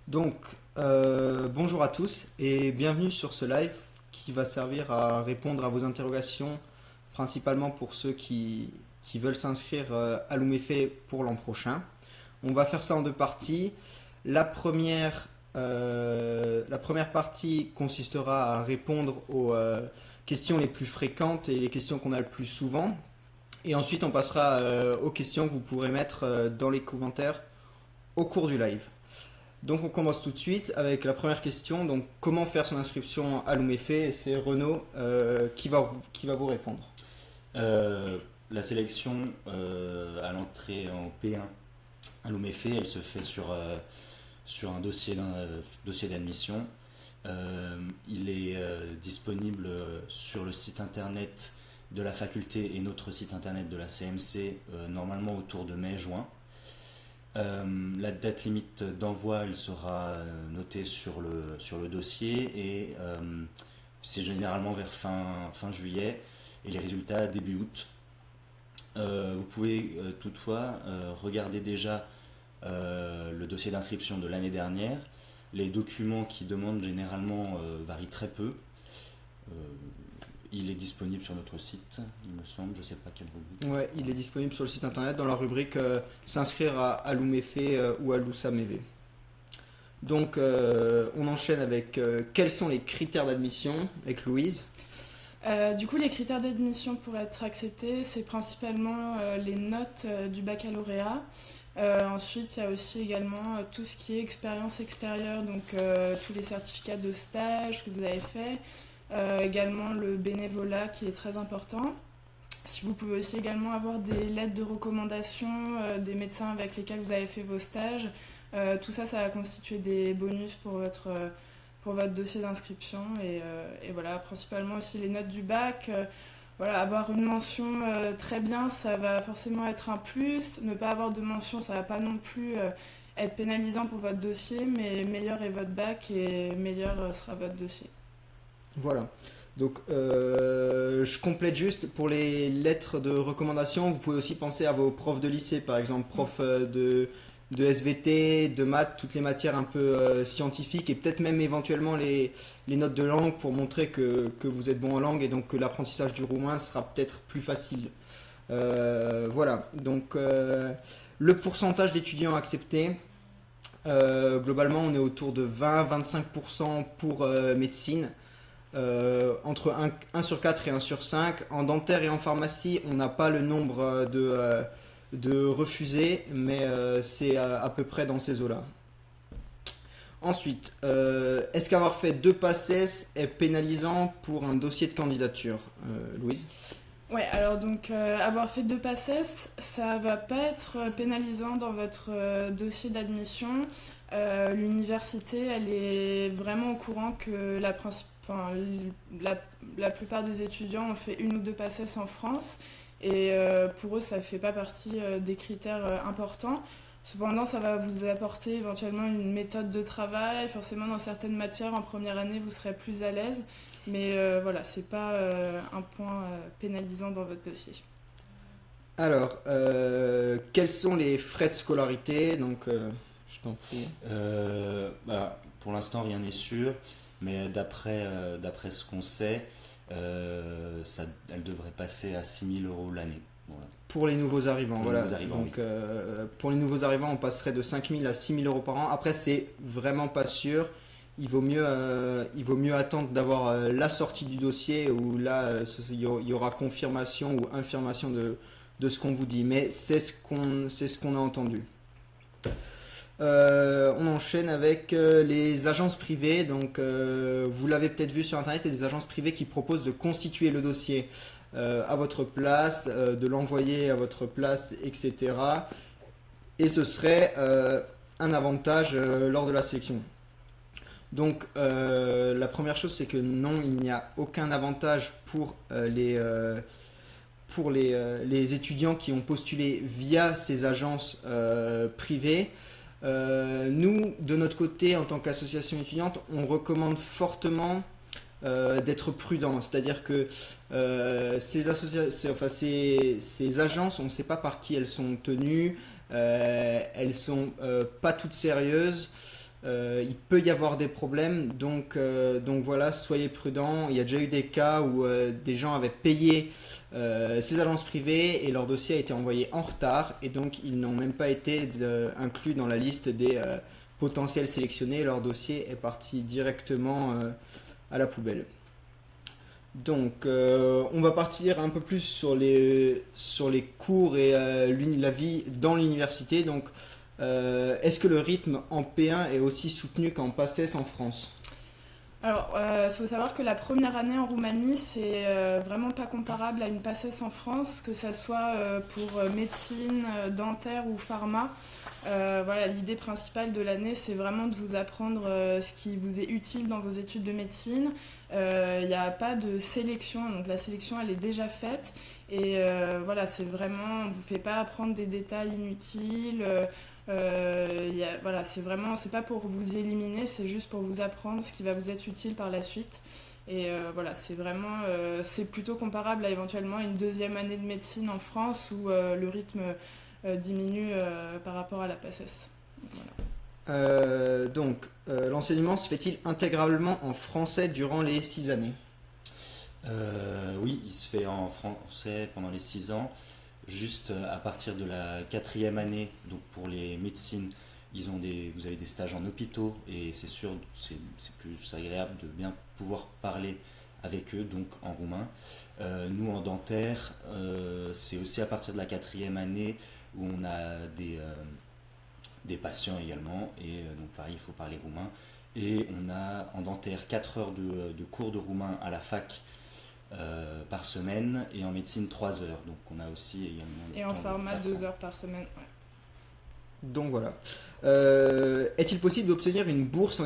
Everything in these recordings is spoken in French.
Donc, bonjour à tous et bienvenue sur ce live qui va servir à répondre à vos interrogations, principalement pour ceux qui veulent s'inscrire à l'UMEFE pour l'an prochain. On va faire ça en deux parties. La première partie consistera à répondre aux questions les plus fréquentes et les questions qu'on a le plus souvent. Et ensuite, on passera aux questions que vous pourrez mettre dans les commentaires au cours du live. Donc on commence tout de suite avec la première question. Donc comment faire son inscription à l'UMEFE? Et c'est Renaud qui va vous répondre. La sélection à l'entrée en P1 à l'UMEFE, elle se fait sur un dossier d'admission. Il est disponible sur le site internet de la faculté et notre site internet de la CMC normalement autour de mai-juin. La date limite d'envoi, elle sera notée sur le dossier et c'est généralement vers fin juillet et les résultats début août. Vous pouvez toutefois regarder déjà le dossier d'inscription de l'année dernière. Les documents qui demandent généralement varient très peu. Il est disponible sur notre site, il me semble, je ne sais pas quelle rubrique. Ouais, il est disponible sur le site internet dans la rubrique s'inscrire à l'UMEFE ou à l'USAMEV. Donc on enchaîne avec quels sont les critères d'admission avec Louise. Du coup, les critères d'admission pour être accepté, c'est principalement les notes du baccalauréat. Ensuite, il y a aussi également tout ce qui est expérience extérieure, donc tous les certificats de stage que vous avez fait, également le bénévolat qui est très important. Si vous pouvez aussi également avoir des lettres de recommandation des médecins avec lesquels vous avez fait vos stages, tout ça, ça va constituer des bonus pour votre dossier d'inscription et voilà, principalement aussi les notes du bac. Voilà, avoir une mention très bien, ça va forcément être un plus. Ne pas avoir de mention, ça va pas non plus être pénalisant pour votre dossier, mais meilleur est votre bac et meilleur sera votre dossier. Voilà. Donc je complète juste pour les lettres de recommandation. Vous pouvez aussi penser à vos profs de lycée, par exemple profs de SVT, de maths, toutes les matières un peu scientifiques et peut-être même éventuellement les notes de langue pour montrer que vous êtes bon en langue et donc que l'apprentissage du roumain sera peut-être plus facile. Voilà, donc le pourcentage d'étudiants acceptés, globalement on est autour de 20-25% pour médecine. Entre 1 sur 4 et 1 sur 5. En dentaire et en pharmacie, on n'a pas le nombre de refusés, mais c'est à peu près dans ces eaux-là. Ensuite, est-ce qu'avoir fait 2 PACES est pénalisant pour un dossier de candidature, Louise? Ouais, alors donc avoir fait 2 PACES, ça va pas être pénalisant dans votre dossier d'admission. L'université, elle est vraiment au courant que la plupart des étudiants ont fait 1 ou 2 PACES en France et pour eux, ça fait pas partie des critères importants. Cependant, ça va vous apporter éventuellement une méthode de travail. Forcément, dans certaines matières, en première année, vous serez plus à l'aise. Mais voilà, c'est pas un point pénalisant dans votre dossier. Alors, quels sont les frais de scolarité? Donc, je t'en prie. Pour l'instant, rien n'est sûr, mais d'après ce qu'on sait, elle devrait passer à 6 000 € l'année. Voilà. Pour les nouveaux arrivants, Pour les voilà. nouveaux arrivants, Donc, pour les nouveaux arrivants, on passerait de 5 000 à 6 000 € par an. Après, c'est vraiment pas sûr. Il vaut mieux attendre d'avoir la sortie du dossier où là, il y aura confirmation ou infirmation de ce qu'on vous dit. Mais c'est ce qu'on a entendu. On enchaîne avec les agences privées. Donc, vous l'avez peut-être vu sur Internet, il y a des agences privées qui proposent de constituer le dossier à votre place, de l'envoyer à votre place, etc. Et ce serait un avantage lors de la sélection. Donc, la première chose, c'est que non, il n'y a aucun avantage pour les étudiants qui ont postulé via ces agences privées. Nous, de notre côté, en tant qu'association étudiante, on recommande fortement d'être prudent. C'est-à-dire que ces agences, on ne sait pas par qui elles sont tenues, elles ne sont pas toutes sérieuses. il peut y avoir des problèmes, donc voilà, soyez prudents. Il y a déjà eu des cas où des gens avaient payé ces agences privées et leur dossier a été envoyé en retard et donc ils n'ont même pas été inclus dans la liste des potentiels sélectionnés. Leur dossier est parti directement à la poubelle. Donc on va partir un peu plus sur les cours et la vie dans l'université. Donc est-ce que le rythme en P1 est aussi soutenu qu'en PACES en France? Alors, il faut savoir que la première année en Roumanie, c'est vraiment pas comparable à une PACES en France, que ça soit pour médecine, dentaire ou pharma. Voilà, l'idée principale de l'année, c'est vraiment de vous apprendre ce qui vous est utile dans vos études de médecine. Il n'y a pas de sélection, donc la sélection, elle est déjà faite. Et voilà, c'est vraiment, on ne vous fait pas apprendre des détails inutiles. Voilà, c'est pas pour vous éliminer, c'est juste pour vous apprendre ce qui va vous être utile par la suite. Et voilà, c'est vraiment, c'est plutôt comparable à éventuellement une deuxième année de médecine en France où le rythme diminue par rapport à la PACES. Voilà. L'enseignement se fait-il intégralement en français durant les 6 années? Oui, il se fait en français pendant les 6 ans. Juste à partir de la 4e année, donc pour les médecines, vous avez des stages en hôpitaux et c'est sûr, c'est plus agréable de bien pouvoir parler avec eux, donc en roumain. Nous en dentaire, c'est aussi à partir de la 4e année où on a des patients également et donc pareil, il faut parler roumain. Et on a en dentaire 4 heures de cours de roumain à la fac par semaine et en médecine 3 heures. Donc on a aussi également... Et en pharma 2 heures par semaine. Ouais. Donc voilà. Est-il possible d'obtenir une bourse en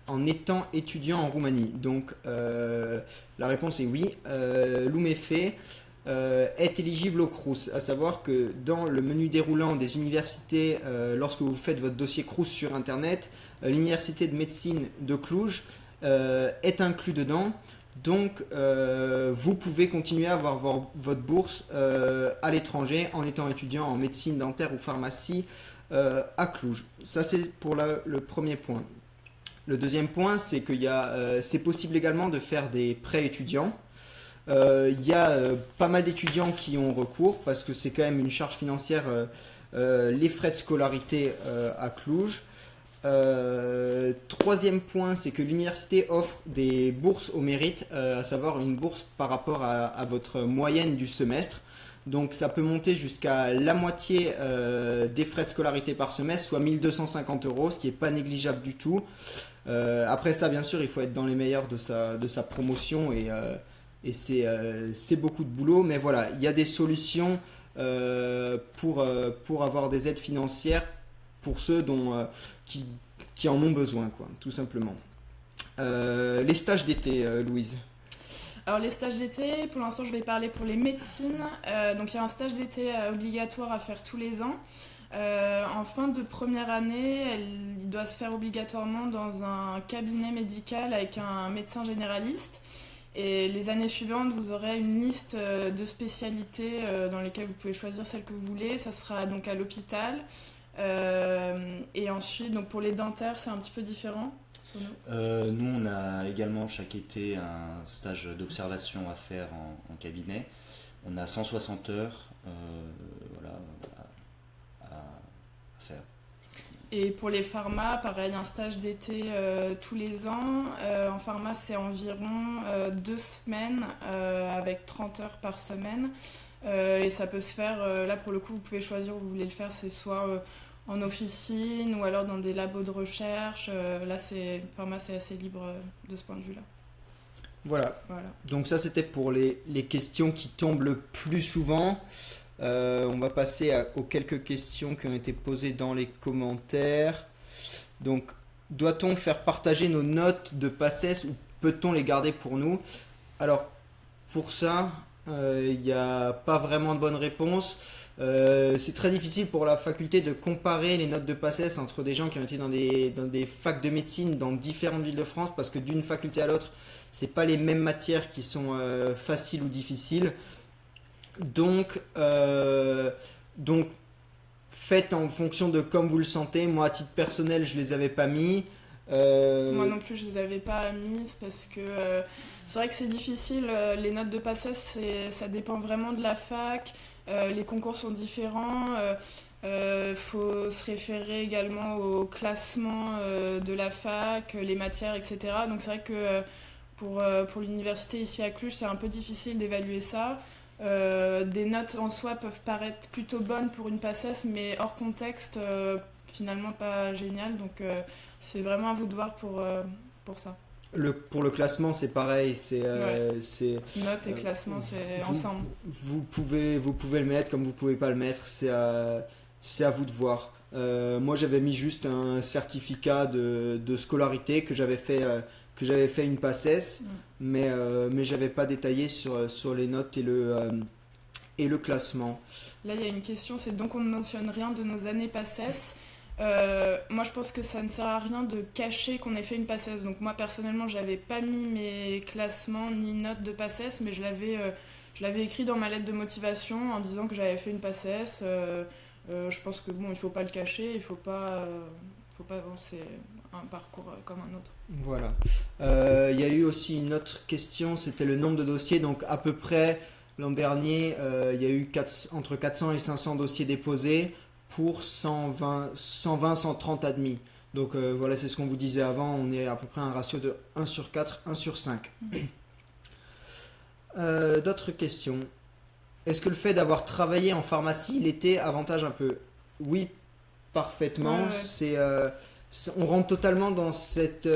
en étant étudiant en Roumanie? Donc la réponse est oui. L'UMEFE est éligible au Crous, à savoir que dans le menu déroulant des universités, lorsque vous faites votre dossier Crous sur internet, l'université de médecine de Cluj est inclus dedans. Donc vous pouvez continuer à avoir votre bourse à l'étranger en étant étudiant en médecine dentaire ou pharmacie à Cluj. Ça c'est pour le premier point. Le deuxième point, c'est c'est possible également de faire des prêts étudiants. Il y a pas mal d'étudiants qui ont recours parce que c'est quand même une charge financière, les frais de scolarité à Cluj. Troisième point, c'est que l'université offre des bourses au mérite, à savoir une bourse par rapport à votre moyenne du semestre. Donc ça peut monter jusqu'à la moitié des frais de scolarité par semestre, soit 1250 €, ce qui n'est pas négligeable du tout. Après ça, bien sûr, il faut être dans les meilleurs de sa promotion et c'est beaucoup de boulot. Mais voilà, il y a des solutions pour avoir des aides financières pour ceux qui en ont besoin, quoi, tout simplement. Les stages d'été, Louise. Alors les stages d'été, pour l'instant je vais parler pour les médecines. Donc il y a un stage d'été obligatoire à faire tous les ans. En fin de première année, il doit se faire obligatoirement dans un cabinet médical avec un médecin généraliste. Et les années suivantes, vous aurez une liste de spécialités dans lesquelles vous pouvez choisir celle que vous voulez. Ça sera donc à l'hôpital. Et ensuite, donc pour les dentaires, c'est un petit peu différent. Nous, on a également chaque été un stage d'observation à faire en cabinet. On a 160 heures voilà, à faire. Et pour les pharma, pareil, un stage d'été tous les ans. En pharma, c'est environ 2 semaines avec 30 heures par semaine. Et ça peut se faire, là pour le coup, vous pouvez choisir où vous voulez le faire, c'est soit en officine ou alors dans des labos de recherche. Là, pharma, c'est assez libre de ce point de vue-là. Voilà. Donc ça, c'était pour les questions qui tombent le plus souvent. On va passer aux quelques questions qui ont été posées dans les commentaires. Donc, doit-on faire partager nos notes de PACES ou peut-on les garder pour nous? Alors, pour ça, il n'y a pas vraiment de bonne réponse. C'est très difficile pour la faculté de comparer les notes de PACES entre des gens qui ont été dans des facs de médecine dans différentes villes de France parce que d'une faculté à l'autre, c'est pas les mêmes matières qui sont faciles ou difficiles. Donc faites en fonction de comme vous le sentez. Moi, à titre personnel, je les avais pas mis. Moi non plus, je les avais pas mises parce que c'est vrai que c'est difficile. Les notes de PACES, ça dépend vraiment de la fac. Les concours sont différents. Faut se référer également au classement de la fac, les matières, etc. Donc c'est vrai que pour l'université ici à Cluj, c'est un peu difficile d'évaluer ça. Des notes en soi peuvent paraître plutôt bonnes pour une PACES, mais hors contexte, finalement pas génial. Donc c'est vraiment à vous de voir pour ça. Pour le classement, c'est pareil. Notes et classement, c'est vous, ensemble. vous pouvez le mettre comme vous pouvez pas le mettre. C'est à vous de voir. Moi, j'avais mis juste un certificat de scolarité que j'avais fait une PACES, mais j'avais pas détaillé sur les notes et le classement. Là, il y a une question, c'est donc on ne mentionne rien de nos années PACES. Moi, je pense que ça ne sert à rien de cacher qu'on ait fait une PACES. Donc moi, personnellement, j'avais pas mis mes classements ni notes de PACES, mais je l'avais écrit dans ma lettre de motivation en disant que j'avais fait une PACES. Je pense que bon, il faut pas le cacher, il faut pas, c'est un parcours comme un autre. Voilà. Il y a eu aussi une autre question, c'était le nombre de dossiers. Donc à peu près l'an dernier, il y a eu entre 400 et 500 dossiers déposés pour 130 admis. Donc voilà, c'est ce qu'on vous disait avant, on est à peu près à un ratio de 1 sur 4, 1 sur 5. D'autres questions. Est-ce que le fait d'avoir travaillé en pharmacie l'été avantage un peu? Oui, parfaitement. Ouais. On rentre totalement dans cette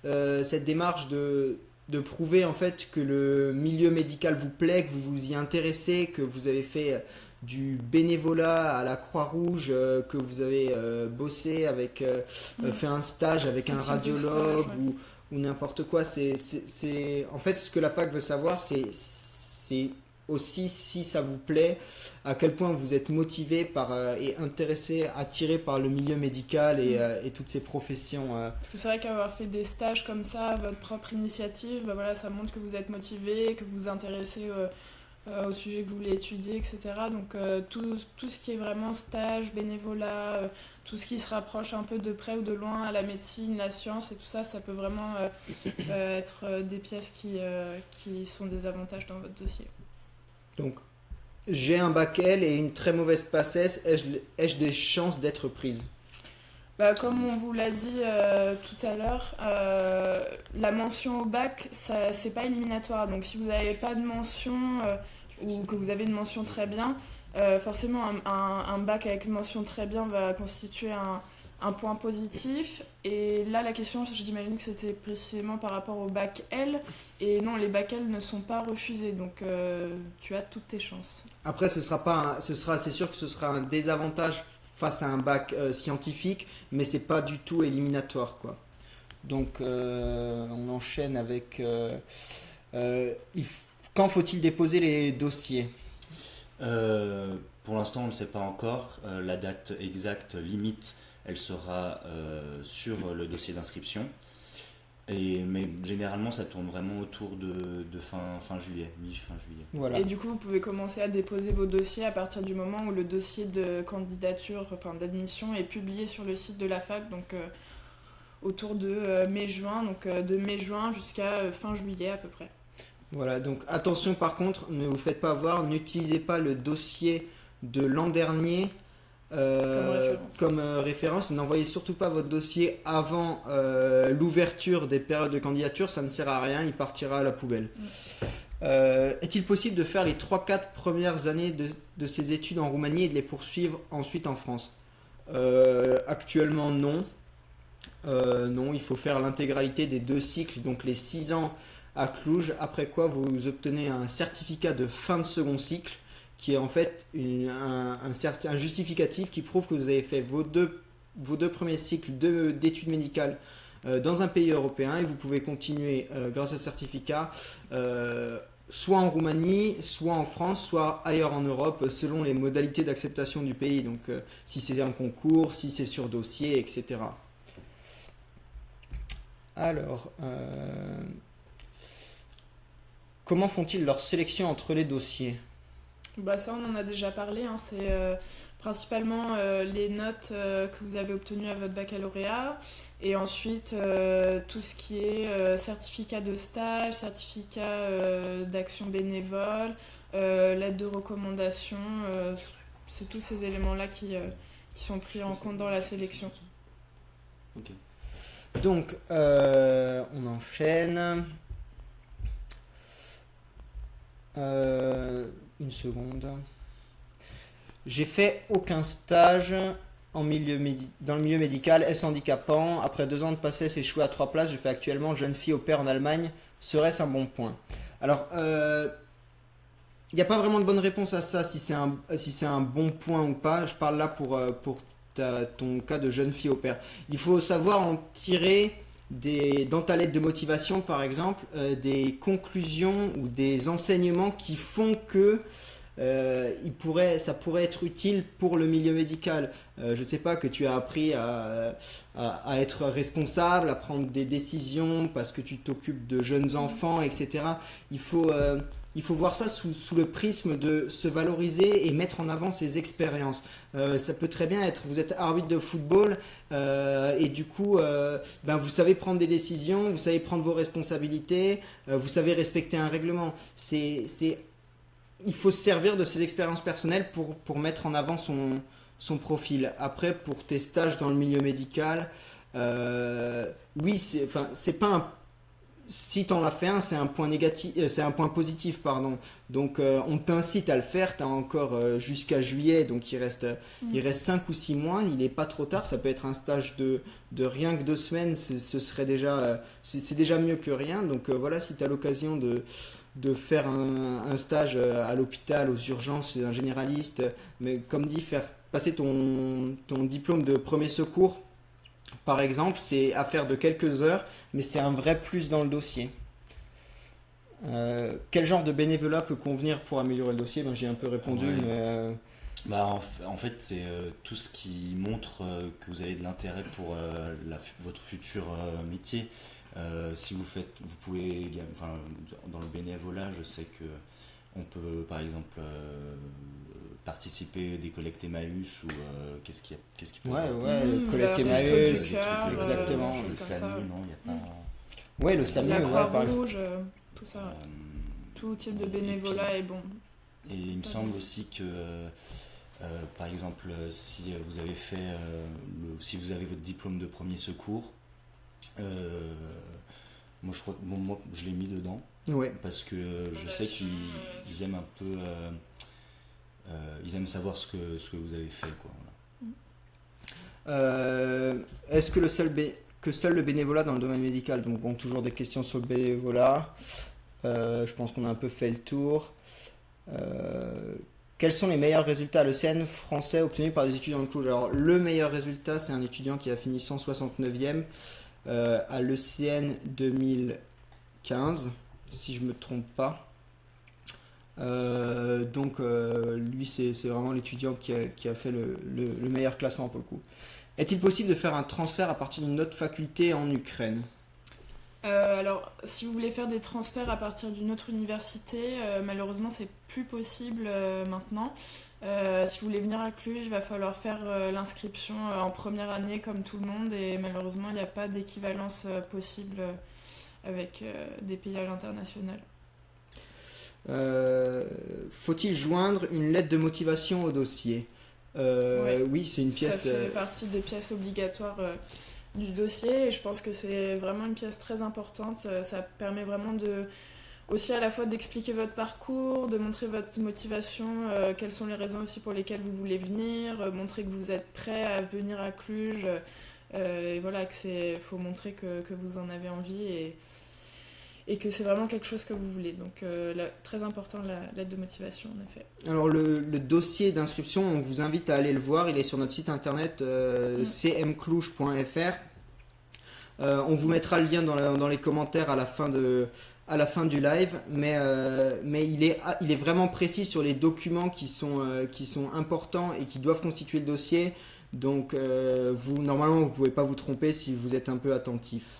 démarche de prouver en fait que le milieu médical vous plaît, que vous vous y intéressez, que vous avez fait du bénévolat à la Croix-Rouge, que vous avez bossé avec, fait un stage avec un radiologue ou n'importe quoi. En fait, ce que la fac veut savoir, c'est aussi, si ça vous plaît, à quel point vous êtes motivé et intéressé, attiré par le milieu médical et toutes ces professions. Parce que c'est vrai qu'avoir fait des stages comme ça, à votre propre initiative, bah voilà, ça montre que vous êtes motivé, que vous vous intéressez au sujet que vous voulez étudier, etc. Donc tout ce qui est vraiment stage, bénévolat, tout ce qui se rapproche un peu de près ou de loin à la médecine, la science et tout ça, ça peut vraiment être des pièces qui sont des avantages dans votre dossier. Donc, j'ai un bac L et une très mauvaise PACES, ai-je des chances d'être prise? Bah, comme on vous l'a dit tout à l'heure, la mention au bac, c'est pas éliminatoire. Donc si vous n'avez pas de mention ou que vous avez une mention très bien, forcément un bac avec une mention très bien va constituer un point positif. Et là, la question, j'imagine que c'était précisément par rapport au bac L. Et non, les bacs L ne sont pas refusés, donc tu as toutes tes chances. Après, c'est sûr que ce sera un désavantage face à un bac scientifique, mais c'est pas du tout éliminatoire, quoi. Donc, on enchaîne avec quand faut-il déposer les dossiers? Pour l'instant, on ne sait pas encore. La date exacte limite, elle sera sur le dossier d'inscription. Mais généralement, ça tourne vraiment autour de fin juillet, mi-fin juillet. Voilà. Et du coup, vous pouvez commencer à déposer vos dossiers à partir du moment où le dossier de candidature, enfin d'admission, est publié sur le site de la fac, donc autour de mai-juin, donc de mai-juin jusqu'à fin juillet à peu près. Voilà, donc attention par contre, ne vous faites pas avoir, n'utilisez pas le dossier de l'an dernier comme référence. N'envoyez surtout pas votre dossier avant l'ouverture des périodes de candidature, ça ne sert à rien, il partira à la poubelle. Est-il possible de faire les 3-4 premières années de ces études en Roumanie et de les poursuivre ensuite en France? Actuellement non. Non, il faut faire l'intégralité des 2 cycles, donc les 6 ans à Cluj, après quoi vous obtenez un certificat de fin de second cycle qui est en fait un justificatif qui prouve que vous avez fait vos deux premiers cycles d'études médicales dans un pays européen et vous pouvez continuer grâce à ce certificat soit en Roumanie, soit en France, soit ailleurs en Europe selon les modalités d'acceptation du pays, donc si c'est un concours, si c'est sur dossier, etc. Alors, comment font-ils leur sélection entre les dossiers? Bah ça, on en a déjà parlé, hein. C'est principalement les notes que vous avez obtenues à votre baccalauréat, et ensuite tout ce qui est certificat de stage, certificat d'action bénévole, lettre de recommandation, c'est tous ces éléments-là qui sont pris en compte dans la sélection. Ok. Donc, on enchaîne. Une seconde. J'ai fait aucun stage dans le milieu médical. Est-ce handicapant? Après 2 ans de PACES échoué à 3 places, je fais actuellement jeune fille au pair en Allemagne. Serait-ce un bon point? Alors, il n'y a pas vraiment de bonne réponse à ça, si c'est un bon point ou pas. Je parle là pour ton cas de jeune fille au pair. Il faut savoir en tirer dans ta lettre de motivation, par exemple, des conclusions ou des enseignements qui font que ça pourrait être utile pour le milieu médical. Je ne sais pas, que tu as appris à être responsable, à prendre des décisions parce que tu t'occupes de jeunes enfants, etc. Il faut voir ça sous le prisme de se valoriser et mettre en avant ses expériences. Ça peut très bien être, vous êtes arbitre de football et du coup, vous savez prendre des décisions, vous savez prendre vos responsabilités, vous savez respecter un règlement. Il faut se servir de ses expériences personnelles pour mettre en avant son profil. Après, pour tes stages dans le milieu médical, oui, c'est pas un. Si tu en as fait un, c'est un point négatif, c'est un point positif, pardon. Donc on t'incite à le faire. Tu as encore jusqu'à juillet, donc il reste 5 ou 6 mois. Il n'est pas trop tard. Ça peut être un stage de rien que 2 semaines. Ce serait déjà, c'est déjà mieux que rien. Donc voilà, si tu as l'occasion de faire un stage à l'hôpital, aux urgences, chez un généraliste, mais comme dit, faire passer ton diplôme de premier secours, par exemple, c'est affaire de quelques heures, mais c'est un vrai plus dans le dossier. Quel genre de bénévolat peut convenir pour améliorer le dossier? J'ai un peu répondu, Ouais. mais En fait, c'est tout ce qui montre que vous avez de l'intérêt pour votre futur métier. Si vous pouvez, enfin, dans le bénévolat, je sais que on peut, par exemple, participer des collectes Emmaüs ou qu'est-ce qui peut ouais, être- collecter Resto Emmaüs, du cœur, exactement. choses Le comme SAMU, ça. non, il n'y a pas. Ouais, le SAMU, La ouais, par exemple. Croix-Rouge, tout ça. Euh, Tout type de et bénévolat puis- est bon. Et il me semble aussi que, par exemple, si vous avez si vous avez votre diplôme de premier secours, moi je crois que moi je l'ai mis dedans Ouais. parce que je sais qu'ils aiment un peu, ils aiment savoir ce que vous avez fait, quoi. Voilà. Est-ce que seul le bénévolat dans le domaine médical, donc bon, toujours des questions sur le bénévolat. Je pense qu'on a un peu fait le tour. Quels sont les meilleurs résultats à l'ECN français obtenus par des étudiants de Cluj? Alors, le meilleur résultat, c'est un étudiant qui a fini 169e à l'ECN 2015, si je me trompe pas. Lui, c'est vraiment l'étudiant qui a fait le meilleur classement pour le coup. Est-il possible de faire un transfert à partir d'une autre faculté en Ukraine? Alors, si vous voulez faire des transferts à partir d'une autre université, malheureusement, c'est plus possible maintenant. Si vous voulez venir à Cluj, il va falloir faire l'inscription en première année comme tout le monde, et malheureusement, il n'y a pas d'équivalence possible avec des pays à l'international. Faut-il joindre une lettre de motivation au dossier? Ouais. Oui, c'est une pièce. Ça fait partie des pièces obligatoires du dossier, et je pense que c'est vraiment une pièce très importante. Ça permet vraiment aussi à la fois d'expliquer votre parcours, de montrer votre motivation, quelles sont les raisons aussi pour lesquelles vous voulez venir, montrer que vous êtes prêt à venir à Cluj, et voilà, faut montrer que vous en avez envie et que c'est vraiment quelque chose que vous voulez. Donc très important, la lettre de motivation, en effet. Alors le dossier d'inscription, on vous invite à aller le voir, il est sur notre site internet cmcluj.fr. On vous mettra le lien dans les commentaires à la fin du live, mais il est vraiment précis sur les documents qui sont importants et qui doivent constituer le dossier. Donc normalement vous ne pouvez pas vous tromper si vous êtes un peu attentif.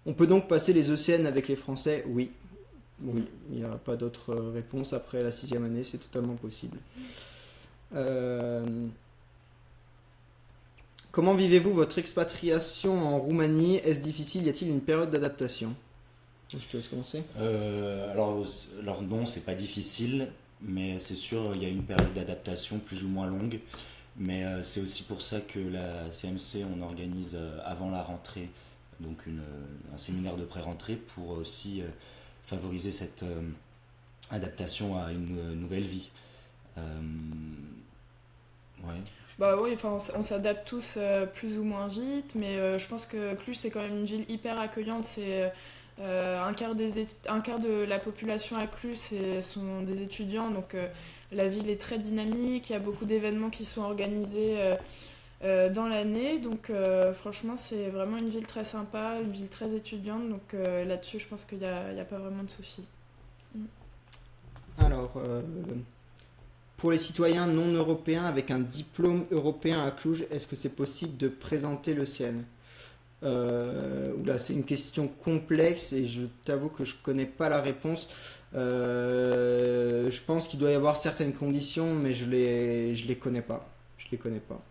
On peut donc passer les ECN avec les Français? Oui. Oui, il n'y a pas d'autre réponse. Après la 6e année, c'est totalement possible. Euh, Comment vivez-vous votre expatriation en Roumanie? Est-ce difficile? Y a-t-il une période d'adaptation? Je te laisse commencer. Alors non, c'est pas difficile, mais c'est sûr, il y a une période d'adaptation plus ou moins longue. Mais c'est aussi pour ça que la CMC, on organise avant la rentrée donc un séminaire de pré-rentrée pour aussi favoriser cette adaptation à une nouvelle vie. Euh, ouais. Bah oui, enfin, on s'adapte tous plus ou moins vite, mais je pense que Cluj, c'est quand même une ville hyper accueillante. C'est un quart de la population à Cluj sont des étudiants, donc la ville est très dynamique. Il y a beaucoup d'événements qui sont organisés dans l'année, donc franchement, c'est vraiment une ville très sympa, une ville très étudiante. Donc là-dessus, je pense qu'il n'y a pas vraiment de souci. Alors, pour les citoyens non européens avec un diplôme européen à Cluj, est-ce que c'est possible de présenter le CN? Oula, c'est une question complexe et je t'avoue que je connais pas la réponse. Je pense qu'il doit y avoir certaines conditions, mais je les connais pas. Je les connais pas.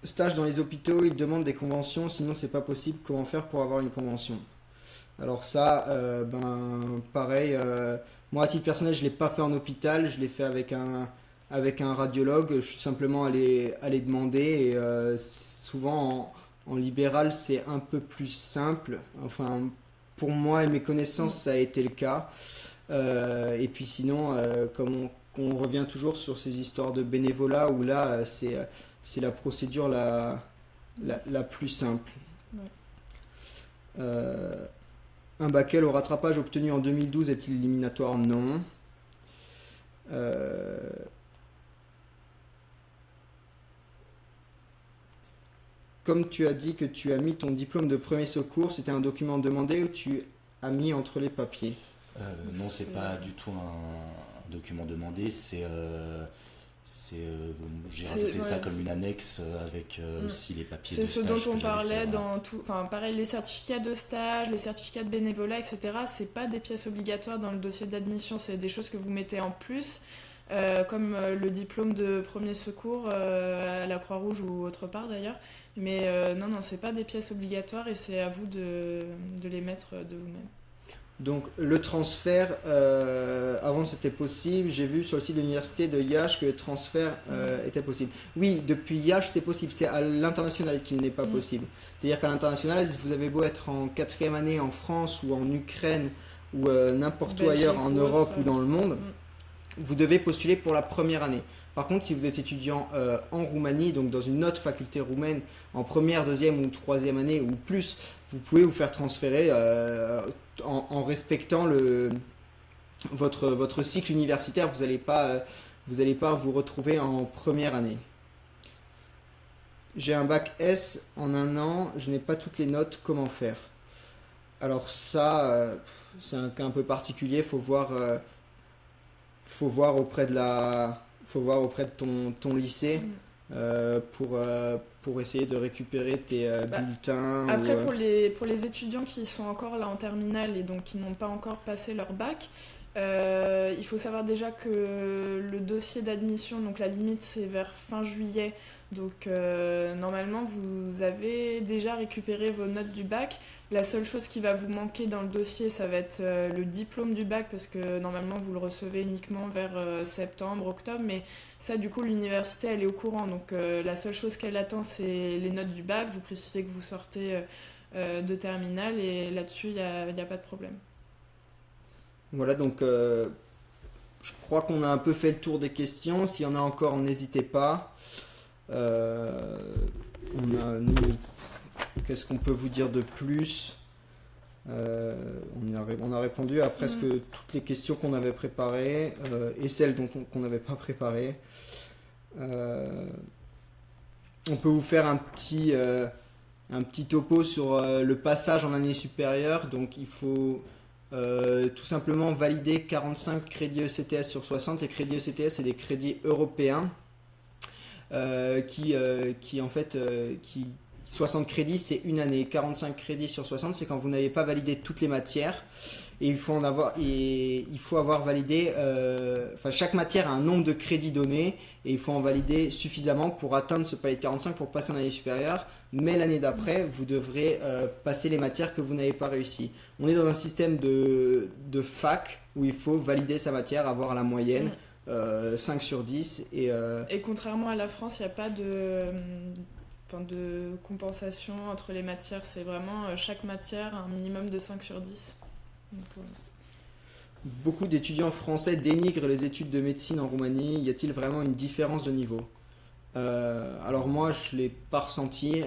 Stage dans les hôpitaux, ils demandent des conventions, sinon c'est pas possible. Comment faire pour avoir une convention? Alors ça, pareil. Moi, à titre personnel, je l'ai pas fait en hôpital, je l'ai fait avec un radiologue. Je suis simplement allé demander et souvent en libéral, c'est un peu plus simple. Enfin, pour moi et mes connaissances, ça a été le cas. Et puis sinon, comme on revient toujours sur ces histoires de bénévolat où là, c'est la procédure la plus simple. Ouais. Un baccalauréat au rattrapage obtenu en 2012 est-il éliminatoire? Non. Comme tu as dit que tu as mis ton diplôme de premier secours, c'était un document demandé ou tu as mis entre les papiers? Non, c'est pas du tout un document demandé, j'ai rajouté ça comme une annexe avec aussi les papiers de C'est stage. ce dont on parlait voilà. dans tout. Enfin, pareil, les certificats de stage, les certificats de bénévolat, etc. C'est pas des pièces obligatoires dans le dossier d'admission, c'est des choses que vous mettez en plus, comme le diplôme de premier secours à la Croix-Rouge ou autre part d'ailleurs. Mais non, c'est pas des pièces obligatoires et c'est à vous de les mettre de vous-même. Donc le transfert, avant c'était possible. J'ai vu sur le site de l'université de Iași que le transfert était possible. Oui, depuis Iași c'est possible. C'est à l'international qu'il n'est pas possible. C'est-à-dire qu'à l'international, vous avez beau être en 4e année en France ou en Ukraine ou n'importe où ailleurs en Europe ou dans le monde, vous devez postuler pour la première année. Par contre, si vous êtes étudiant en Roumanie, donc dans une autre faculté roumaine, en première, deuxième ou troisième année ou plus, vous pouvez vous faire transférer en respectant votre cycle universitaire. Vous n'allez pas vous retrouver en première année. J'ai un bac S en un an, je n'ai pas toutes les notes, comment faire? Alors ça, c'est un cas un peu particulier, faut voir auprès de ton lycée pour essayer de récupérer tes bulletins. Après, pour les étudiants qui sont encore là en terminale et donc qui n'ont pas encore passé leur bac, il faut savoir déjà que le dossier d'admission, donc la limite c'est vers fin juillet, donc normalement vous avez déjà récupéré vos notes du bac. La seule chose qui va vous manquer dans le dossier, ça va être le diplôme du bac, parce que normalement vous le recevez uniquement vers septembre, octobre, mais ça du coup l'université elle est au courant, donc la seule chose qu'elle attend c'est les notes du bac. Vous précisez que vous sortez de terminale et là-dessus il n'y a pas de problème. Voilà, donc je crois qu'on a un peu fait le tour des questions. S'il y en a encore, n'hésitez pas. Qu'est-ce qu'on peut vous dire de plus? On a répondu à presque toutes les questions qu'on avait préparées et celles qu'on n'avait pas préparées. On peut vous faire un petit topo sur le passage en année supérieure. Donc il faut tout simplement valider 45 crédits ECTS sur 60. Les crédits ECTS, c'est des crédits européens qui 60 crédits, c'est une année. 45 crédits sur 60, c'est quand vous n'avez pas validé toutes les matières. Et il faut avoir validé, chaque matière a un nombre de crédits donnés et il faut en valider suffisamment pour atteindre ce palier de 45 pour passer en année supérieure. Mais l'année d'après, vous devrez passer les matières que vous n'avez pas réussi. On est dans un système de fac où il faut valider sa matière, avoir la moyenne, 5 sur 10. Et contrairement à la France, il n'y a pas de compensation entre les matières. C'est vraiment chaque matière un minimum de 5 sur 10. Donc, beaucoup d'étudiants français dénigrent les études de médecine en Roumanie. Y a-t-il vraiment une différence de niveau ? Alors moi, je ne l'ai pas ressenti.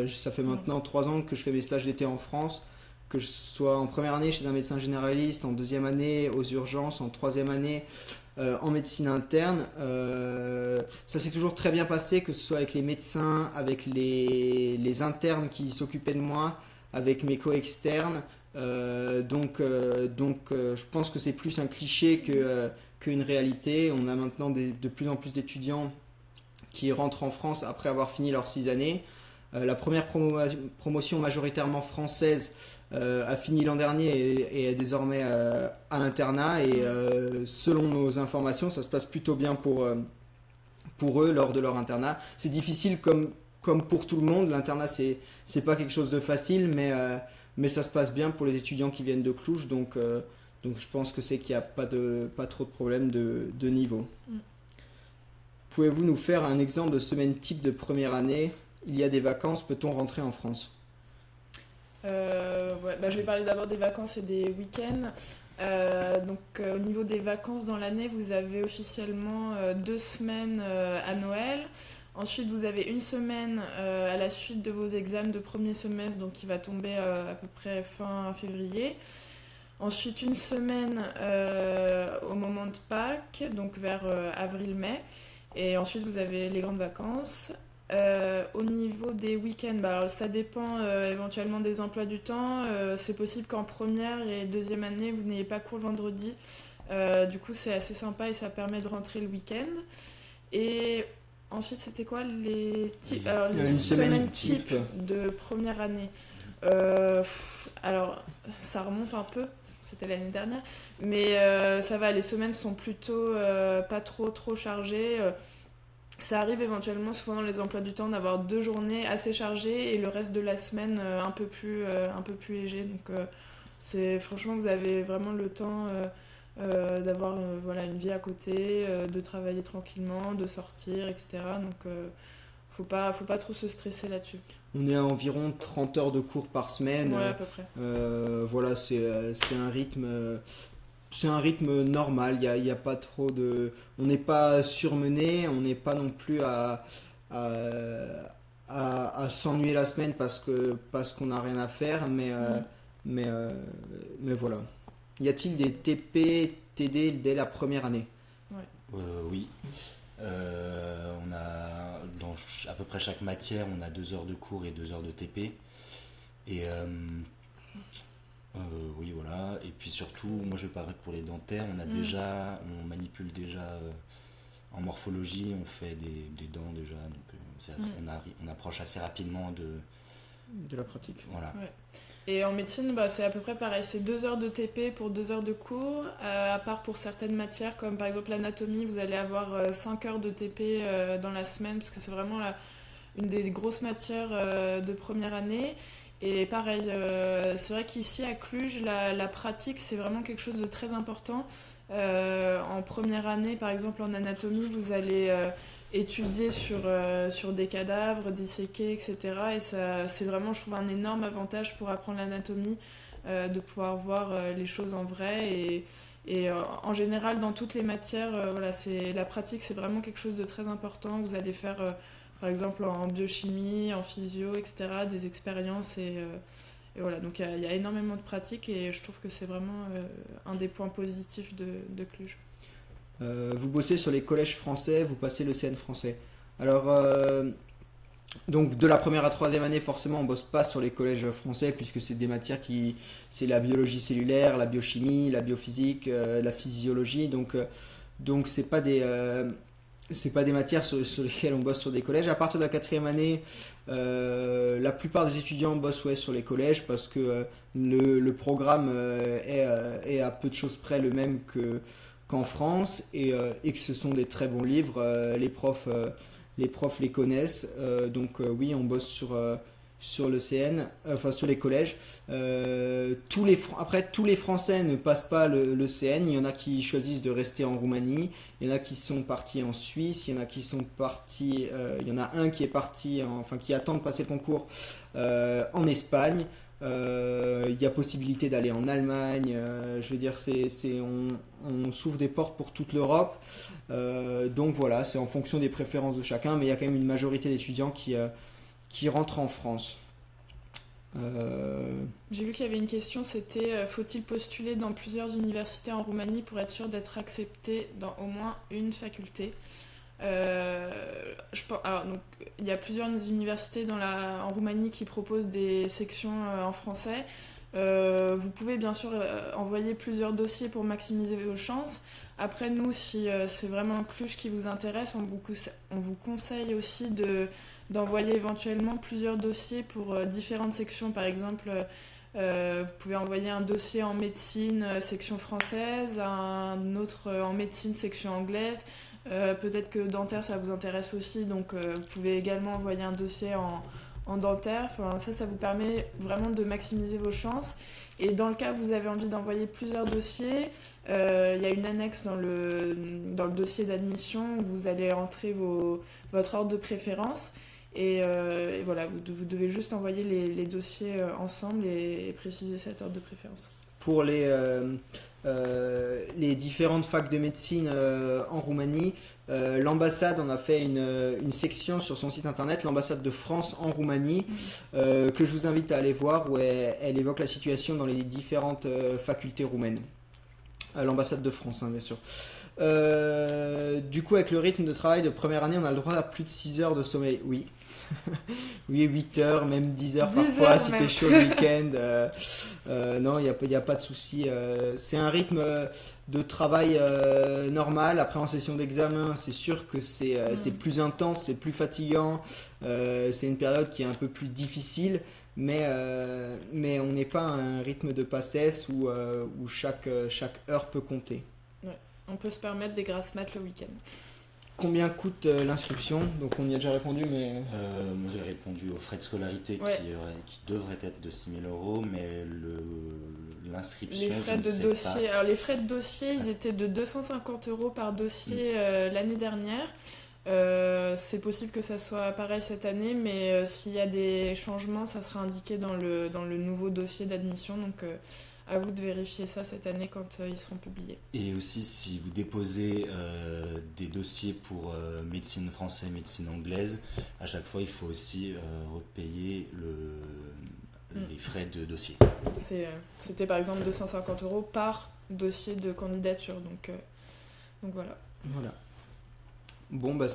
Ça fait maintenant 3 ans que je fais mes stages d'été en France, que je sois en première année chez un médecin généraliste, en deuxième année aux urgences, en troisième année en médecine interne. Ça s'est toujours très bien passé, que ce soit avec les médecins, avec les internes qui s'occupaient de moi, avec mes co-externes. Donc, je pense que c'est plus un cliché qu'une réalité. On a maintenant de plus en plus d'étudiants qui rentrent en France après avoir fini leurs 6 années. La première promotion majoritairement française a fini l'an dernier et est désormais à l'internat. Et selon nos informations, ça se passe plutôt bien pour eux lors de leur internat. C'est difficile comme pour tout le monde. L'internat, c'est pas quelque chose de facile, mais ça se passe bien pour les étudiants qui viennent de Cluj, donc je pense que c'est qu'il n'y a pas trop de problèmes de niveau. Pouvez-vous nous faire un exemple de semaine type de première année ? Il y a des vacances, peut-on rentrer en France ? Je vais parler d'abord des vacances et des week-ends. Au niveau des vacances dans l'année, vous avez officiellement 2 semaines à Noël. Ensuite, vous avez 1 semaine à la suite de vos examens de premier semestre, donc qui va tomber à peu près fin février. Ensuite, 1 semaine au moment de Pâques, donc vers avril-mai. Et ensuite, vous avez les grandes vacances. Au niveau des week-ends, alors ça dépend éventuellement des emplois du temps. C'est possible qu'en première et deuxième année, vous n'ayez pas cours le vendredi. Du coup, c'est assez sympa et ça permet de rentrer le week-end. Et ensuite, c'était quoi les semaines type de première année Alors, ça remonte un peu, c'était l'année dernière, mais ça va, les semaines sont plutôt pas trop chargées. Ça arrive éventuellement, souvent dans les emplois du temps, d'avoir 2 journées assez chargées et le reste de la semaine un peu plus léger. Donc, franchement, vous avez vraiment le temps d'avoir une vie à côté, de travailler tranquillement, de sortir, etc. Donc, faut pas trop se stresser là-dessus. On est à environ 30 heures de cours par semaine. Ouais, à peu près. C'est un rythme. C'est un rythme normal, il y a pas trop de... On n'est pas surmené, on n'est pas non plus à s'ennuyer la semaine parce qu'on n'a rien à faire, mais voilà. Y a-t-il des TP, TD dès la première année ? Oui. On a, dans à peu près chaque matière, on a 2 heures de cours et 2 heures de TP. Et... oui, voilà. Et puis surtout, moi je vais parler pour les dentaires, on manipule déjà en morphologie, on fait des dents déjà, donc on approche assez rapidement de la pratique. Voilà. Ouais. Et en médecine, c'est à peu près pareil, c'est 2 heures de TP pour 2 heures de cours, à part pour certaines matières, comme par exemple l'anatomie, vous allez avoir 5 heures de TP dans la semaine, parce que c'est vraiment une des grosses matières de première année. Et pareil, c'est vrai qu'ici à Cluj, la pratique, c'est vraiment quelque chose de très important. En première année, par exemple en anatomie, vous allez étudier sur des cadavres, disséquer, etc. Et ça, c'est vraiment, je trouve, un énorme avantage pour apprendre l'anatomie, de pouvoir voir les choses en vrai. Et en général, dans toutes les matières, la pratique, c'est vraiment quelque chose de très important. Vous allez faire... par exemple en biochimie, en physio, etc., des expériences et voilà. Donc il y a énormément de pratiques et je trouve que c'est vraiment un des points positifs de Cluj. Vous bossez sur les collèges français, vous passez le CN français. Alors, donc de la première à troisième année, forcément, on bosse pas sur les collèges français puisque c'est des matières c'est la biologie cellulaire, la biochimie, la biophysique, la physiologie. Donc c'est pas c'est pas des matières sur lesquelles on bosse sur des collèges. À partir de la quatrième année, la plupart des étudiants bossent sur les collèges parce que le programme est à peu de choses près le même qu'en France et que ce sont des très bons livres. Les profs les connaissent. Donc oui, on bosse sur le CN, enfin sur les collèges. Après, tous les Français ne passent pas le CN. Il y en a qui choisissent de rester en Roumanie. Il y en a qui sont partis en Suisse. Il y en a qui sont partis. Il y en a un qui est parti, enfin qui attend de passer le concours en Espagne. Il y a possibilité d'aller en Allemagne. Je veux dire, on s'ouvre des portes pour toute l'Europe. Donc voilà, c'est en fonction des préférences de chacun, mais il y a quand même une majorité d'étudiants qui rentrent en France. J'ai vu qu'il y avait une question, c'était faut-il postuler dans plusieurs universités en Roumanie pour être sûr d'être accepté dans au moins une faculté? Alors, donc, il y a plusieurs universités en Roumanie qui proposent des sections en français. Vous pouvez bien sûr envoyer plusieurs dossiers pour maximiser vos chances. Après, nous, si c'est vraiment Cluj qui vous intéresse, on vous conseille aussi d'envoyer éventuellement plusieurs dossiers pour différentes sections. Par exemple, vous pouvez envoyer un dossier en médecine, section française, un autre en médecine, section anglaise. Peut-être que dentaire, ça vous intéresse aussi, donc vous pouvez également envoyer un dossier en dentaire. Enfin, ça vous permet vraiment de maximiser vos chances. Et dans le cas où vous avez envie d'envoyer plusieurs dossiers, il y a une annexe dans le dossier d'admission où vous allez entrer votre ordre de préférence. Et voilà, vous devez juste envoyer les dossiers ensemble et préciser cet ordre de préférence. Pour les différentes facs de médecine en Roumanie, l'ambassade en a fait une section sur son site internet, l'ambassade de France en Roumanie, que je vous invite à aller voir, où elle évoque la situation dans les différentes facultés roumaines. L'ambassade de France, hein, bien sûr. Du coup, avec le rythme de travail de première année, on a le droit à plus de 6 heures de sommeil. Oui. Oui, 8 heures, même 10 heures parfois, si t'es chaud le week-end. Non, il n'y a pas de souci. C'est un rythme de travail normal. Après, en session d'examen, c'est sûr que c'est plus intense, c'est plus fatigant. C'est une période qui est un peu plus difficile. Mais on n'est pas à un rythme de passesse où chaque heure peut compter. Ouais. On peut se permettre des grasses mat le week-end. Combien coûte l'inscription? Donc on y a déjà répondu, mais... Moi j'ai répondu aux frais de scolarité qui devraient être de 6 000 €, mais l'inscription, les frais je ne sais de dossier. pas. Alors les frais de dossier, ils étaient de 250 € par dossier l'année dernière. C'est possible que ça soit pareil cette année, mais s'il y a des changements, ça sera indiqué dans le nouveau dossier d'admission. Donc à vous de vérifier ça cette année quand ils seront publiés. Et aussi, si vous déposez des dossiers pour médecine française, médecine anglaise, à chaque fois, il faut aussi repayer les frais de dossier. C'était par exemple 250 € par dossier de candidature. Donc voilà. Voilà. Bon, bah,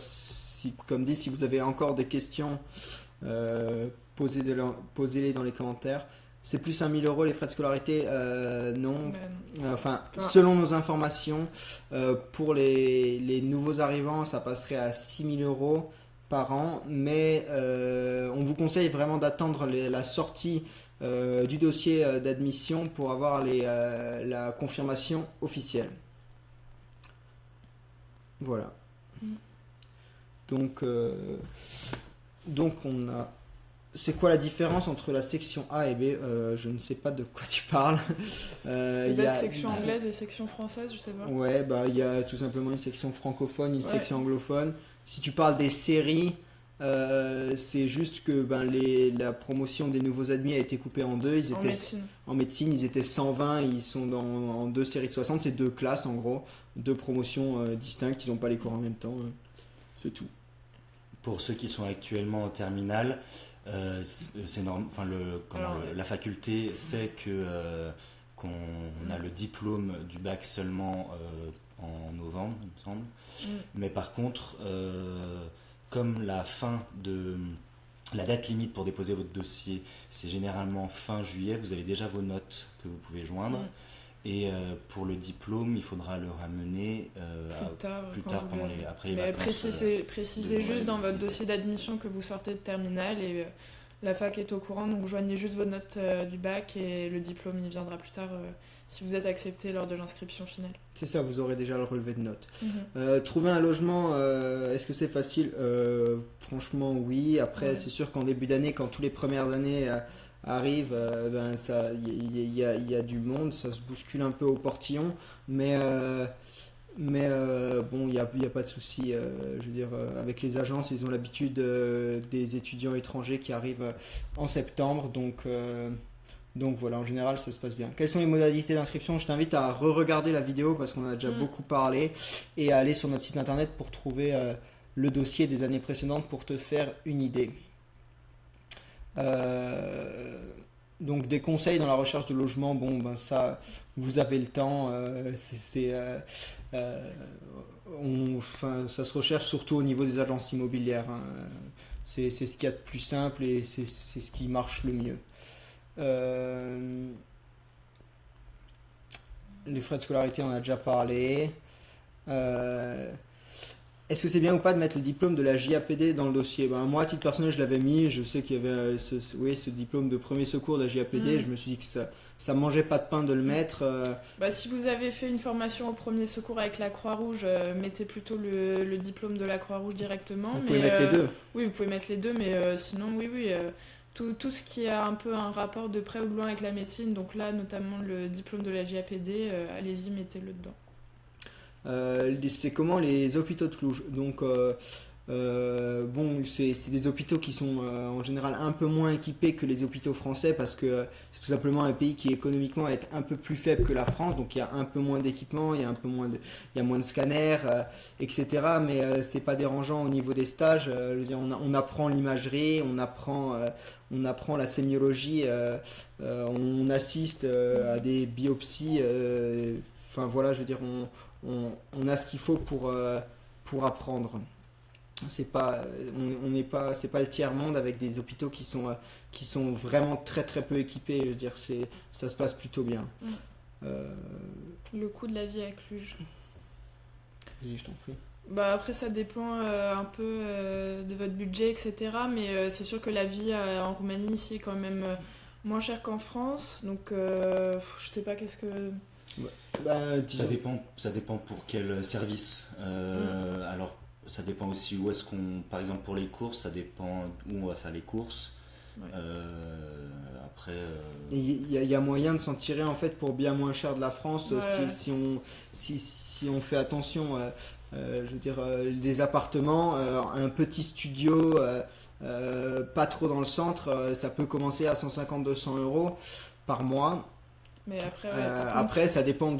comme dit, si vous avez encore des questions, posez-les dans les commentaires. C'est plus 1 000 € les frais de scolarité? Non. Enfin, selon nos informations, pour les nouveaux arrivants, ça passerait à 6 000 € par an. Mais on vous conseille vraiment d'attendre la sortie du dossier d'admission pour avoir la confirmation officielle. Voilà. Donc on a... C'est quoi la différence entre la section A et B? Je ne sais pas de quoi tu parles. Peut-être section anglaise et section française, je sais pas. Ouais, bah il y a tout simplement une section francophone, une section anglophone. Si tu parles des séries, c'est juste que la promotion des nouveaux admis a été coupée en deux. En médecine, ils étaient 120, ils sont en deux séries de 60, c'est deux classes en gros, deux promotions distinctes, ils n'ont pas les cours en même temps. C'est tout. Pour ceux qui sont actuellement en terminale, c'est normal. Enfin, la faculté sait qu'on a le diplôme du bac seulement en novembre, il me semble. Mais par contre, comme la date limite pour déposer votre dossier, c'est généralement fin juillet, vous avez déjà vos notes que vous pouvez joindre. Et pour le diplôme, il faudra le ramener plus tard après les Mais vacances. précisez juste dans votre dossier d'admission que vous sortez de terminale et la fac est au courant, donc joignez juste vos notes du bac et le diplôme il viendra plus tard si vous êtes accepté lors de l'inscription finale. C'est ça, vous aurez déjà le relevé de notes. Mhm. Trouver un logement, est-ce que c'est facile? Franchement, oui. Après, Ouais. c'est sûr qu'en début d'année, quand toutes les premières années arrivent, ben, il y a du monde, ça se bouscule un peu au portillon. Mais bon, il y a pas de souci. Je veux dire, avec les agences, ils ont l'habitude des étudiants étrangers qui arrivent en septembre. Donc voilà, en général, ça se passe bien. Quelles sont les modalités d'inscription? Je t'invite à re-regarder la vidéo parce qu'on en a déjà beaucoup parlé et à aller sur notre site internet pour trouver le dossier des années précédentes pour te faire une idée. Donc des conseils dans la recherche de logement, bon ben ça, vous avez le temps. Ça se recherche surtout au niveau des agences immobilières, hein. C'est ce qu'il y a de plus simple et c'est ce qui marche le mieux. Les frais de scolarité, on en a déjà parlé. Est-ce que c'est bien ou pas de mettre le diplôme de la JAPD dans le dossier? Ben, moi, à titre personnel, je l'avais mis. Je sais qu'il y avait ce diplôme de premier secours de la JAPD. Je me suis dit que ça mangeait pas de pain de le mettre. Bah, si vous avez fait une formation au premier secours avec la Croix-Rouge, mettez plutôt le diplôme de la Croix-Rouge directement. Vous pouvez mettre les deux. Oui, vous pouvez mettre les deux, mais sinon, oui. Tout ce qui a un peu un rapport de près ou de loin avec la médecine, donc là, notamment le diplôme de la JAPD, allez-y, mettez-le dedans. C'est comment les hôpitaux de Cluj. Donc, bon, c'est des hôpitaux qui sont en général un peu moins équipés que les hôpitaux français parce que c'est tout simplement un pays qui économiquement est un peu plus faible que la France, donc il y a un peu moins d'équipements, il y a moins de scanners, etc. Mais c'est pas dérangeant au niveau des stages. Je veux dire, on apprend l'imagerie, on apprend la sémiologie, on assiste à des biopsies. Enfin voilà, je veux dire, on a ce qu'il faut pour apprendre. C'est pas le tiers-monde avec des hôpitaux qui sont vraiment très très peu équipés. Je veux dire, ça se passe plutôt bien. Le coût de la vie à Cluj. Oui, je t'en prie. Bah après ça dépend un peu de votre budget, etc. Mais c'est sûr que la vie en Roumanie ici est quand même moins chère qu'en France. Donc je sais pas qu'est-ce que... Ça dépend pour quel service. Alors, ça dépend aussi où est-ce qu'on... Par exemple, pour les courses, ça dépend où on va faire les courses. Ouais. Après... Il y a moyen de s'en tirer, en fait, pour bien moins cher de la France, Ouais. si on fait attention. Je veux dire, des appartements, un petit studio, pas trop dans le centre, ça peut commencer à 150-200 euros par mois. Mais après, Après, ça dépend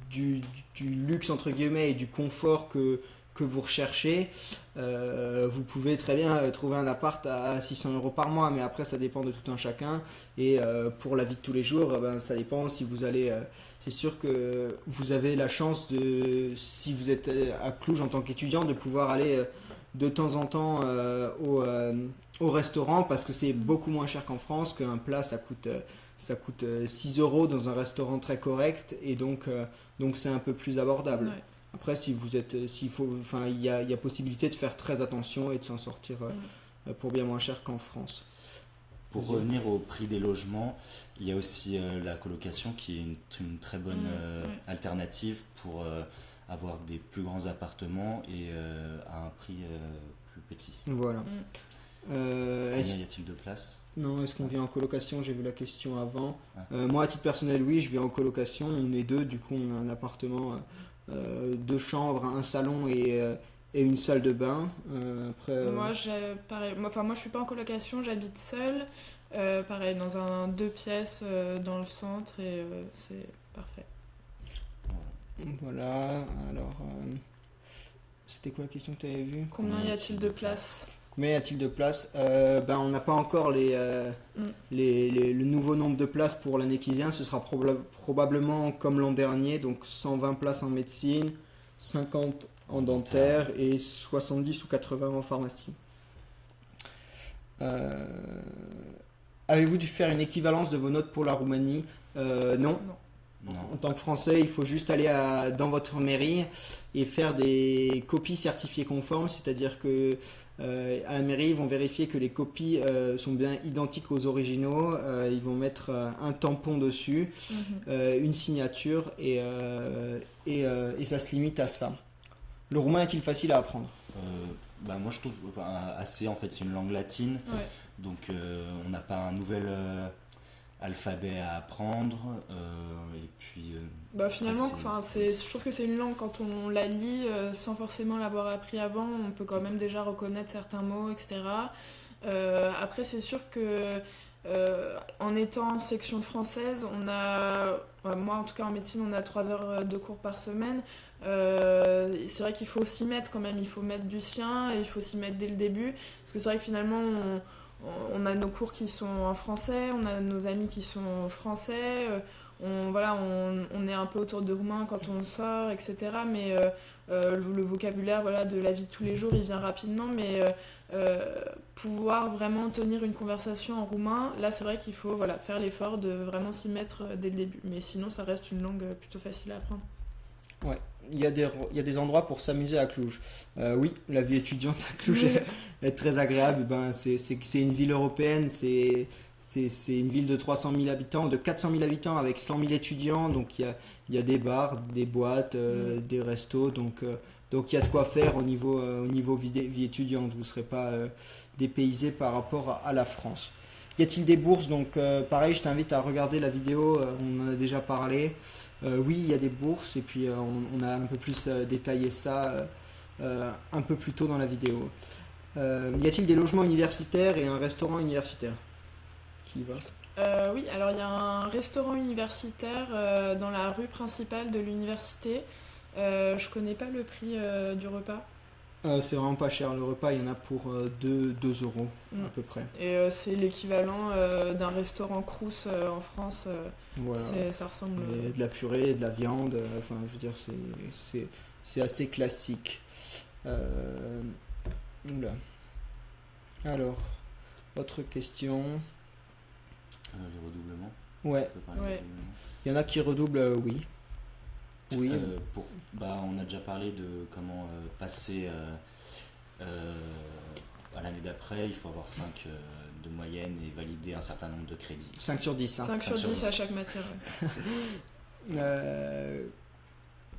du luxe entre guillemets et du confort que vous recherchez. Vous pouvez très bien trouver un appart à 600 euros par mois, mais après ça dépend de tout un chacun. Et pour la vie de tous les jours, ça dépend si vous allez. C'est sûr que vous avez la chance si vous êtes à Cluj en tant qu'étudiant, de pouvoir aller de temps en temps au restaurant parce que c'est beaucoup moins cher qu'en France, qu'un plat ça coûte 6 euros dans un restaurant très correct et donc c'est un peu plus abordable. Ouais. Après, il y a possibilité de faire très attention et de s'en sortir pour bien moins cher qu'en France. Pour revenir au prix des logements, il y a aussi la colocation qui est une très bonne alternative pour avoir des plus grands appartements et à un prix plus petit. Voilà. Combien y a-t-il de place? Non, est-ce qu'on vient en colocation? J'ai vu la question avant. Moi, à titre personnel, oui, je vais en colocation. On est deux, du coup, on a un appartement, 2 chambres, un salon et une salle de bain. Moi, pareil. Moi, je suis pas en colocation, j'habite seule. Pareil, dans un 2 pièces dans le centre et c'est parfait. Voilà. Alors, c'était quoi la question que tu avais vue? Combien y a-t-il de places? Combien y a-t-il de places? On n'a pas encore le nouveau nombre de places pour l'année qui vient. Ce sera probablement comme l'an dernier, donc 120 places en médecine, 50 en dentaire et 70 ou 80 en pharmacie. Avez-vous dû faire une équivalence de vos notes pour la Roumanie? Non. Non. En tant que Français, il faut juste aller dans votre mairie et faire des copies certifiées conformes, c'est-à-dire que à la mairie, ils vont vérifier que les copies sont bien identiques aux originaux. Ils vont mettre un tampon dessus, une signature et ça se limite à ça. Le roumain est-il facile à apprendre? Moi je trouve assez, en fait c'est une langue latine, Ouais. donc on n'a pas un nouvel alphabet à apprendre, et puis Finalement, après, je trouve que c'est une langue, quand on la lit sans forcément l'avoir appris avant, on peut quand même déjà reconnaître certains mots, etc. Après, c'est sûr que en étant en section française, moi en tout cas en médecine, on a 3 heures de cours par semaine. C'est vrai qu'il faut s'y mettre quand même, il faut mettre du sien, et il faut s'y mettre dès le début, parce que c'est vrai que finalement, on a nos cours qui sont en français, on a nos amis qui sont français, on est un peu autour de roumain quand on sort, etc. Mais le vocabulaire de la vie de tous les jours, il vient rapidement, mais pouvoir vraiment tenir une conversation en roumain, là c'est vrai qu'il faut faire l'effort de vraiment s'y mettre dès le début. Mais sinon, ça reste une langue plutôt facile à apprendre. Ouais, il y a des endroits pour s'amuser à Cluj. Oui, la vie étudiante à Cluj est très agréable. C'est une ville européenne, c'est une ville de 300 000 habitants, de 400 000 habitants avec 100 000 étudiants. Donc il y a des bars, des boîtes, des restos. Donc il y a de quoi faire au niveau vie étudiante. Vous ne serez pas dépaysé par rapport à la France. Y a-t-il des bourses? Donc pareil, je t'invite à regarder la vidéo, on en a déjà parlé. Oui, il y a des bourses et puis on a un peu plus détaillé ça un peu plus tôt dans la vidéo. Y a-t-il des logements universitaires et un restaurant universitaire? Qui y va? Oui, alors il y a un restaurant universitaire dans la rue principale de l'université. Je connais pas le prix du repas. C'est vraiment pas cher, le repas il y en a pour 2 euros à peu près. Et c'est l'équivalent d'un restaurant Crous en France. Voilà. Ça ressemble. Et de la purée, de la viande, enfin je veux dire c'est assez classique. Oula. Alors, autre question. les redoublements. Ouais, On peut parler des Ouais. redoublements. il y en a qui redoublent, oui. Oui. On a déjà parlé de comment passer à l'année d'après. Il faut avoir 5 de moyenne et valider un certain nombre de crédits. 5 sur 10. 5 sur 10 à chaque matière.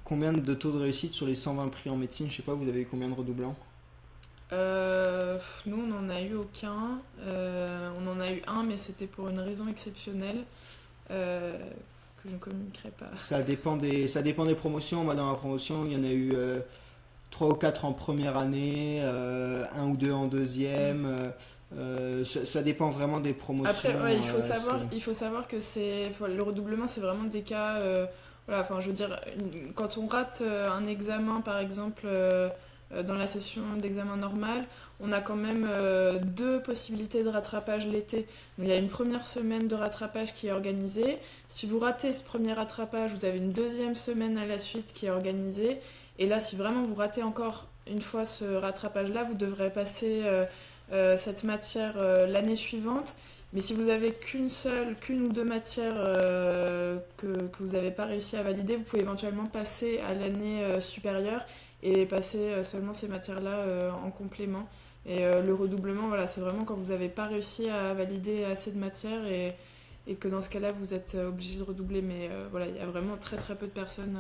Combien de taux de réussite sur les 120 prix en médecine? Je sais pas, vous avez eu combien de redoublants? Nous, on n'en a eu aucun. On en a eu un, mais c'était pour une raison exceptionnelle que je ne communiquerai pas. Ça dépend des promotions. Moi, dans ma promotion, il y en a eu 3 ou 4 en première année, 1 ou 2 en deuxième. Ça dépend vraiment des promotions. Après, ouais, il faut savoir que le redoublement, c'est vraiment des cas. Je veux dire, quand on rate un examen, par exemple, dans la session d'examen normale, on a quand même 2 possibilités de rattrapage l'été. Donc, il y a une première semaine de rattrapage qui est organisée. Si vous ratez ce premier rattrapage, vous avez une deuxième semaine à la suite qui est organisée. Et là, si vraiment vous ratez encore une fois ce rattrapage-là, vous devrez passer cette matière l'année suivante. Mais si vous avez qu'une ou 2 matières que vous n'avez pas réussi à valider, vous pouvez éventuellement passer à l'année supérieure et passer seulement ces matières-là en complément. Et le redoublement, c'est vraiment quand vous n'avez pas réussi à valider assez de matières et que dans ce cas-là, vous êtes obligé de redoubler. Mais il y a vraiment très très peu de personnes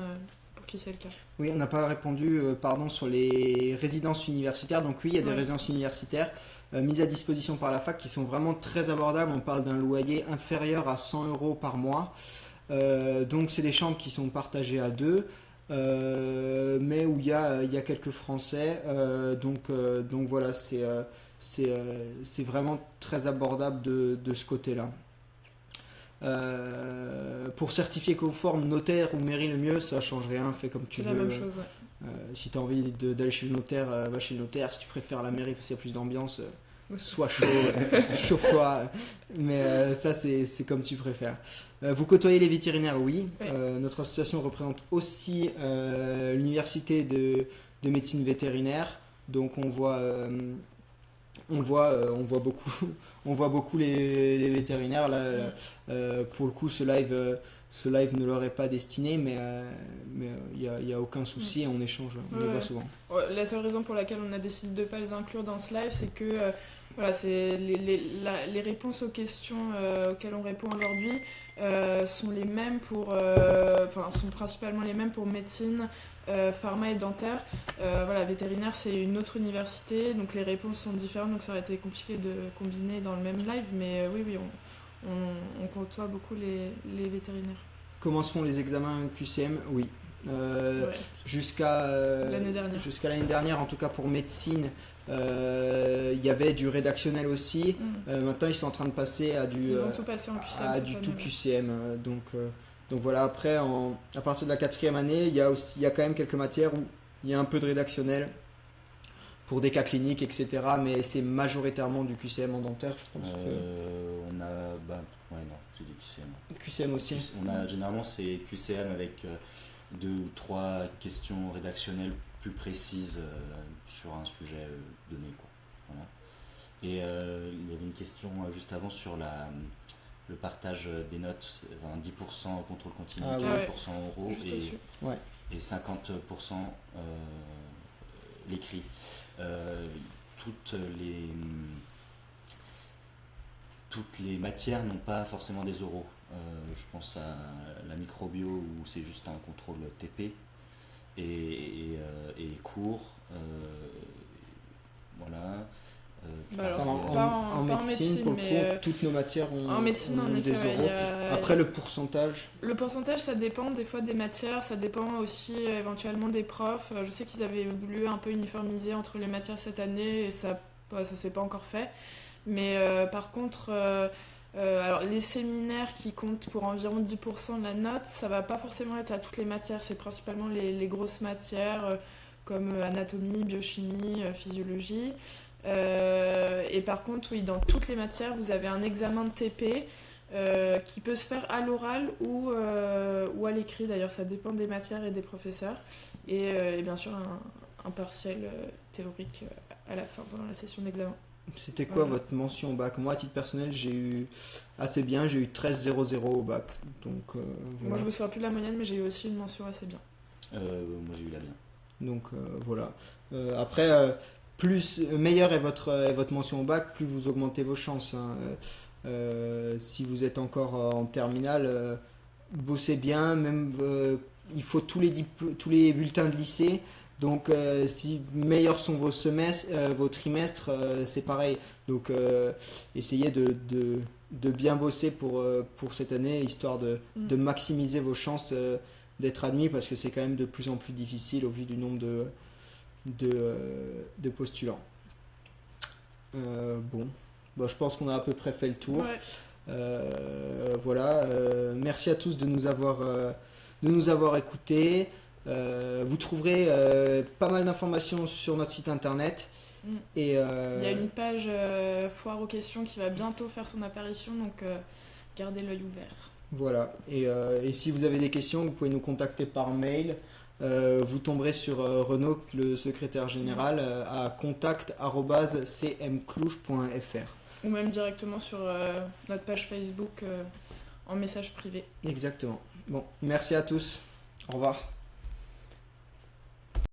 pour qui c'est le cas. Oui, on n'a pas répondu sur les résidences universitaires. Donc oui, il y a des résidences universitaires mises à disposition par la fac qui sont vraiment très abordables. On parle d'un loyer inférieur à 100 euros par mois. Donc c'est des chambres qui sont partagées à 2. Mais où il y a quelques Français, donc voilà, c'est vraiment très abordable de ce côté-là. Pour certifier conforme notaire ou mairie, le mieux, ça change rien, fais comme tu veux. C'est la même chose, ouais. Si tu as envie d'aller chez le notaire, va chez le notaire. Si tu préfères la mairie parce qu'il y a plus d'ambiance, sois chaud, chauffe-toi. Mais ça, c'est comme tu préfères. Vous côtoyez les vétérinaires? Oui. Notre association représente aussi l'université de médecine vétérinaire. Donc on voit beaucoup les vétérinaires. Là, pour le coup, ce live ce live ne leur est pas destiné, mais il y a aucun souci, on échange, on les voit souvent. La seule raison pour laquelle on a décidé de ne pas les inclure dans ce live, c'est que voilà, c'est les réponses aux questions auxquelles on répond aujourd'hui sont les mêmes sont principalement les mêmes pour médecine, pharma et dentaire. Voilà, vétérinaire, c'est une autre université, donc les réponses sont différentes, donc ça aurait été compliqué de combiner dans le même live, mais oui, on côtoie beaucoup les vétérinaires. Comment se font les examens QCM? Oui. Jusqu'à l'année dernière, en tout cas pour médecine, il y avait du rédactionnel aussi. Maintenant, ils sont en train de passer à du, ils vont tout passer en QCM, à du tout QCM. Donc voilà, après, à partir de la 4e année, il y a quand même quelques matières où il y a un peu de rédactionnel pour des cas cliniques, etc. Mais c'est majoritairement du QCM en dentaire, je pense. On a... non, c'est du QCM. QCM aussi. Généralement, c'est QCM avec 2 ou 3 questions rédactionnelles plus précises sur un sujet donné, quoi. Voilà. Et il y avait une question juste avant sur le partage des notes, 10% contrôle continu, 40% oraux et 50% l'écrit. Toutes les matières n'ont pas forcément des oraux. Je pense à la microbio où c'est juste un contrôle TP et cours. Voilà. En médecine, pour le coup, toutes nos matières ont des oraux. Après, le pourcentage. Le pourcentage, ça dépend des fois des matières, ça dépend aussi éventuellement des profs. Je sais qu'ils avaient voulu un peu uniformiser entre les matières cette année et ça s'est pas encore fait. Mais par contre, alors les séminaires qui comptent pour environ 10% de la note, ça va pas forcément être à toutes les matières, c'est principalement les grosses matières comme anatomie, biochimie, physiologie. Et par contre, oui, dans toutes les matières, vous avez un examen de TP qui peut se faire à l'oral ou à l'écrit, d'ailleurs ça dépend des matières et des professeurs. Et bien sûr, un partiel théorique à la fin, pendant la session d'examen. C'était quoi votre mention au bac? Moi, à titre personnel, j'ai eu assez bien, j'ai eu 13,00 au bac. Donc, voilà. Moi, je me souviens plus de la moyenne, mais j'ai eu aussi une mention assez bien. Moi, j'ai eu la bien. Donc, voilà. Après, plus meilleure est votre mention au bac, plus vous augmentez vos chances. Si vous êtes encore en terminale, bossez bien. Même, il faut tous les bulletins de lycée. Donc, si meilleurs sont vos semestres, vos trimestres, c'est pareil. Donc, essayez de bien bosser pour cette année, histoire de maximiser vos chances d'être admis, parce que c'est quand même de plus en plus difficile au vu du nombre de postulants. Je pense qu'on a à peu près fait le tour. Voilà. Merci à tous de nous avoir écoutés. Vous trouverez pas mal d'informations sur notre site internet. Et, il y a une page foire aux questions qui va bientôt faire son apparition, donc gardez l'œil ouvert. Voilà, et si vous avez des questions, vous pouvez nous contacter par mail. Vous tomberez sur Renaud, le secrétaire général, à contact@cmclouche.fr. Ou même directement sur notre page Facebook en message privé. Exactement. Bon, merci à tous. Au revoir.